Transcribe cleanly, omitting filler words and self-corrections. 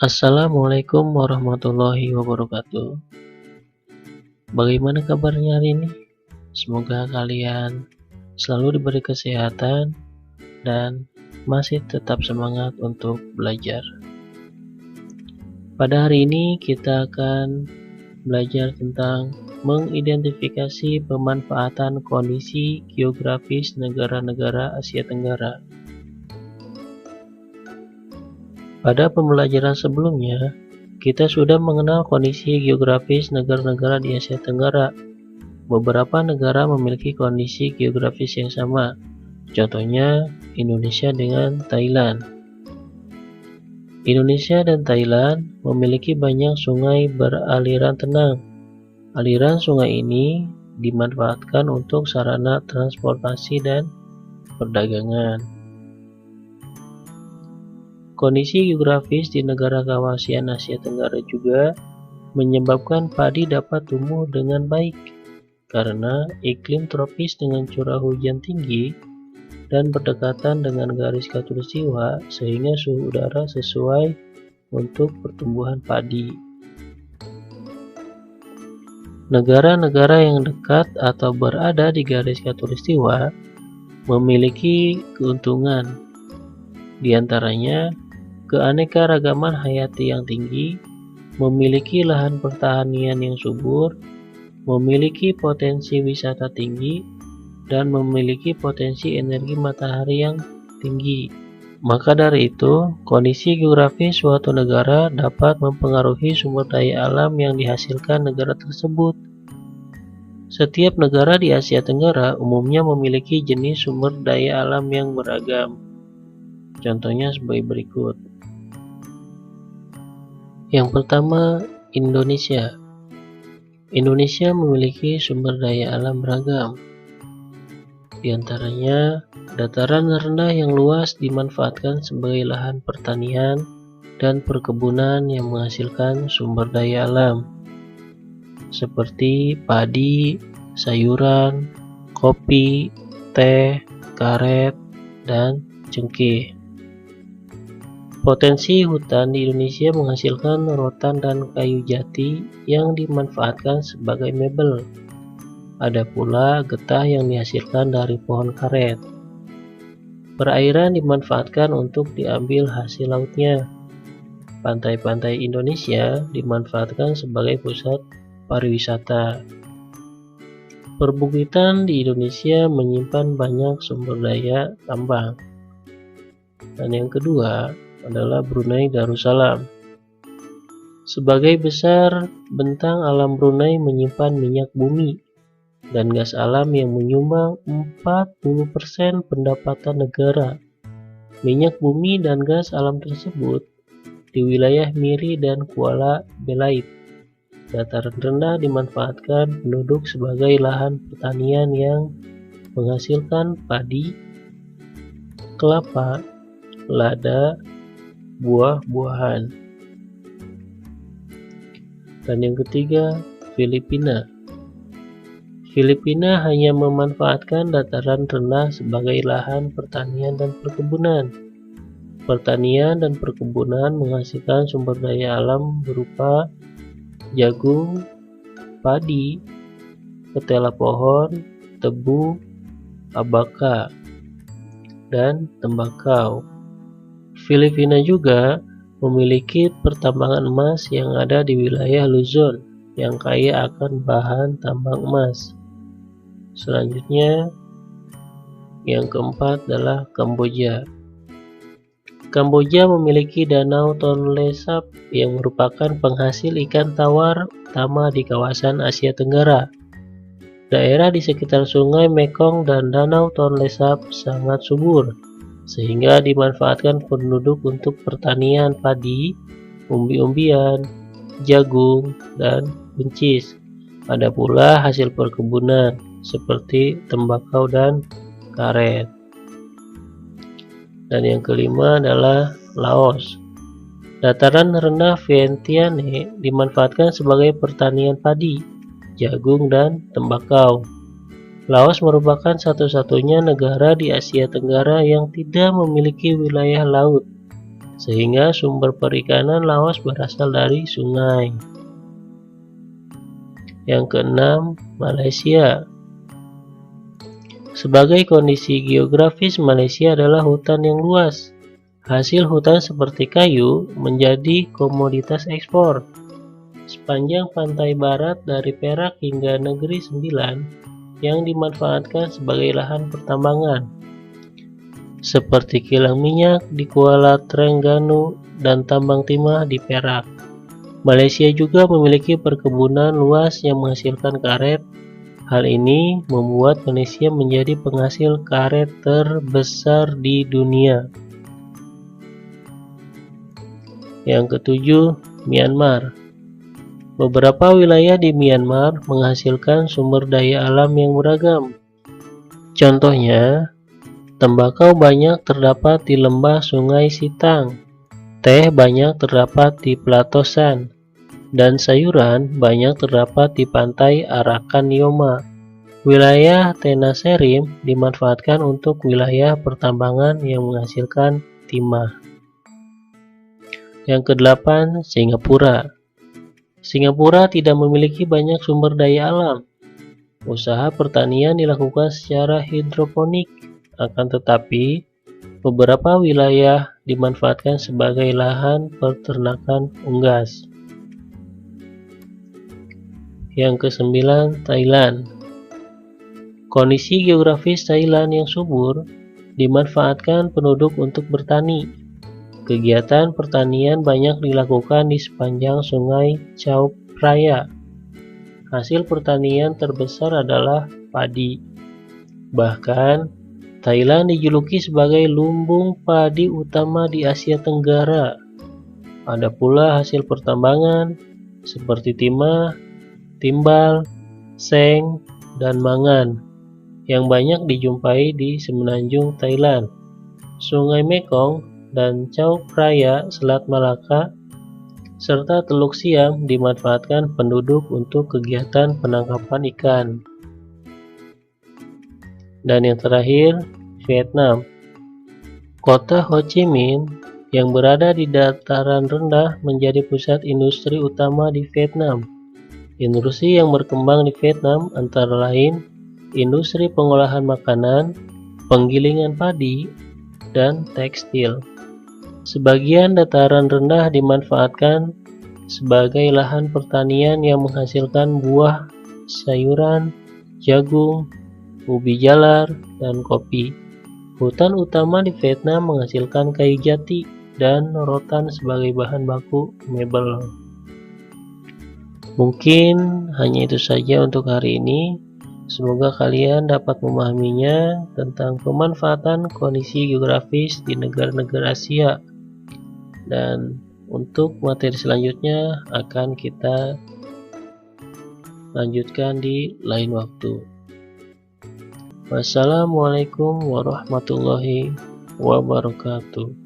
Assalamualaikum warahmatullahi wabarakatuh. Bagaimana kabarnya hari ini? Semoga kalian selalu diberi kesehatan dan masih tetap semangat untuk belajar. Pada hari ini kita akan belajar tentang mengidentifikasi pemanfaatan kondisi geografis negara-negara Asia Tenggara. Pada pembelajaran sebelumnya, kita sudah mengenal kondisi geografis negara-negara di Asia Tenggara. Beberapa negara memiliki kondisi geografis yang sama, contohnya Indonesia dengan Thailand. Indonesia dan Thailand memiliki banyak sungai beraliran tenang. Aliran sungai ini dimanfaatkan untuk sarana transportasi dan perdagangan. Kondisi geografis di negara kawasan Asia Tenggara juga menyebabkan padi dapat tumbuh dengan baik karena iklim tropis dengan curah hujan tinggi dan berdekatan dengan garis khatulistiwa sehingga suhu udara sesuai untuk pertumbuhan padi. Negara-negara yang dekat atau berada di garis khatulistiwa memiliki keuntungan, di antaranya keanekaragaman hayati yang tinggi, memiliki lahan pertanian yang subur, memiliki potensi wisata tinggi, dan memiliki potensi energi matahari yang tinggi. Maka dari itu, kondisi geografis suatu negara dapat mempengaruhi sumber daya alam yang dihasilkan negara tersebut. Setiap negara di Asia Tenggara umumnya memiliki jenis sumber daya alam yang beragam. Contohnya sebagai berikut. Yang pertama, Indonesia. Indonesia memiliki sumber daya alam beragam. Di antaranya, dataran rendah yang luas dimanfaatkan sebagai lahan pertanian dan perkebunan yang menghasilkan sumber daya alam, seperti padi, sayuran, kopi, teh, karet, dan cengkeh. Potensi hutan di Indonesia menghasilkan rotan dan kayu jati yang dimanfaatkan sebagai mebel. Ada pula getah yang dihasilkan dari pohon karet. Perairan dimanfaatkan untuk diambil hasil lautnya. Pantai-pantai Indonesia dimanfaatkan sebagai pusat pariwisata. Perbukitan di Indonesia menyimpan banyak sumber daya tambang. Dan yang kedua adalah Brunei Darussalam. Sebagai besar, bentang alam Brunei menyimpan minyak bumi dan gas alam yang menyumbang 40% pendapatan negara. Minyak bumi dan gas alam tersebut di wilayah Miri dan Kuala Belait. Dataran rendah dimanfaatkan penduduk sebagai lahan pertanian yang menghasilkan padi, kelapa, lada, buah-buahan. Dan yang ketiga, Filipina. Filipina hanya memanfaatkan dataran rendah sebagai lahan pertanian dan perkebunan. Pertanian dan perkebunan menghasilkan sumber daya alam berupa jagung, padi, ketela pohon, tebu, abaka, dan tembakau. Filipina juga memiliki pertambangan emas yang ada di wilayah Luzon yang kaya akan bahan tambang emas. Selanjutnya, yang keempat adalah Kamboja. Kamboja memiliki danau Tonle Sap yang merupakan penghasil ikan tawar utama di kawasan Asia Tenggara. Daerah di sekitar sungai Mekong dan danau Tonle Sap sangat subur, sehingga dimanfaatkan penduduk untuk pertanian padi, umbi-umbian, jagung, dan buncis. Ada pula hasil perkebunan seperti tembakau dan karet. Dan yang kelima adalah Laos. Dataran rendah Vientiane dimanfaatkan sebagai pertanian padi, jagung, dan tembakau. Laos merupakan satu-satunya negara di Asia Tenggara yang tidak memiliki wilayah laut, sehingga sumber perikanan Laos berasal dari sungai. Yang keenam, Malaysia. Sebagai kondisi geografis, Malaysia adalah hutan yang luas. Hasil hutan seperti kayu menjadi komoditas ekspor. Sepanjang pantai barat dari Perak hingga Negeri Sembilan yang dimanfaatkan sebagai lahan pertambangan, seperti kilang minyak di Kuala Terengganu dan tambang timah di Perak. Malaysia juga memiliki perkebunan luas yang menghasilkan karet. Hal ini membuat Malaysia menjadi penghasil karet terbesar di dunia. Yang ketujuh, Myanmar. Beberapa wilayah di Myanmar menghasilkan sumber daya alam yang beragam. Contohnya, tembakau banyak terdapat di lembah Sungai Sitang, teh banyak terdapat di Plato San, dan sayuran banyak terdapat di pantai Arakan Yoma. Wilayah Tenasserim dimanfaatkan untuk wilayah pertambangan yang menghasilkan timah. Yang kedelapan, Singapura. Singapura tidak memiliki banyak sumber daya alam. Usaha pertanian dilakukan secara hidroponik, akan tetapi beberapa wilayah dimanfaatkan sebagai lahan peternakan unggas. Yang kesembilan, Thailand. Kondisi geografis Thailand yang subur dimanfaatkan penduduk untuk bertani. Kegiatan pertanian banyak dilakukan di sepanjang sungai Chao Phraya. Hasil pertanian terbesar adalah padi. Bahkan, Thailand dijuluki sebagai lumbung padi utama di Asia Tenggara. Ada pula hasil pertambangan seperti timah, timbal, seng, dan mangan yang banyak dijumpai di semenanjung Thailand, Sungai Mekong, dan Chao Phraya, Selat Malaka, serta Teluk Siam dimanfaatkan penduduk untuk kegiatan penangkapan ikan. Dan yang terakhir, Vietnam. Kota Ho Chi Minh yang berada di dataran rendah menjadi pusat industri utama di Vietnam. Industri yang berkembang di Vietnam antara lain industri pengolahan makanan, penggilingan padi, dan tekstil. Sebagian dataran rendah dimanfaatkan sebagai lahan pertanian yang menghasilkan buah, sayuran, jagung, ubi jalar, dan kopi. Hutan utama di Vietnam menghasilkan kayu jati dan rotan sebagai bahan baku mebel. Mungkin hanya itu saja untuk hari ini. Semoga kalian dapat memahaminya tentang pemanfaatan kondisi geografis di negara-negara Asia. Dan untuk materi selanjutnya akan kita lanjutkan di lain waktu. Wassalamualaikum warahmatullahi wabarakatuh.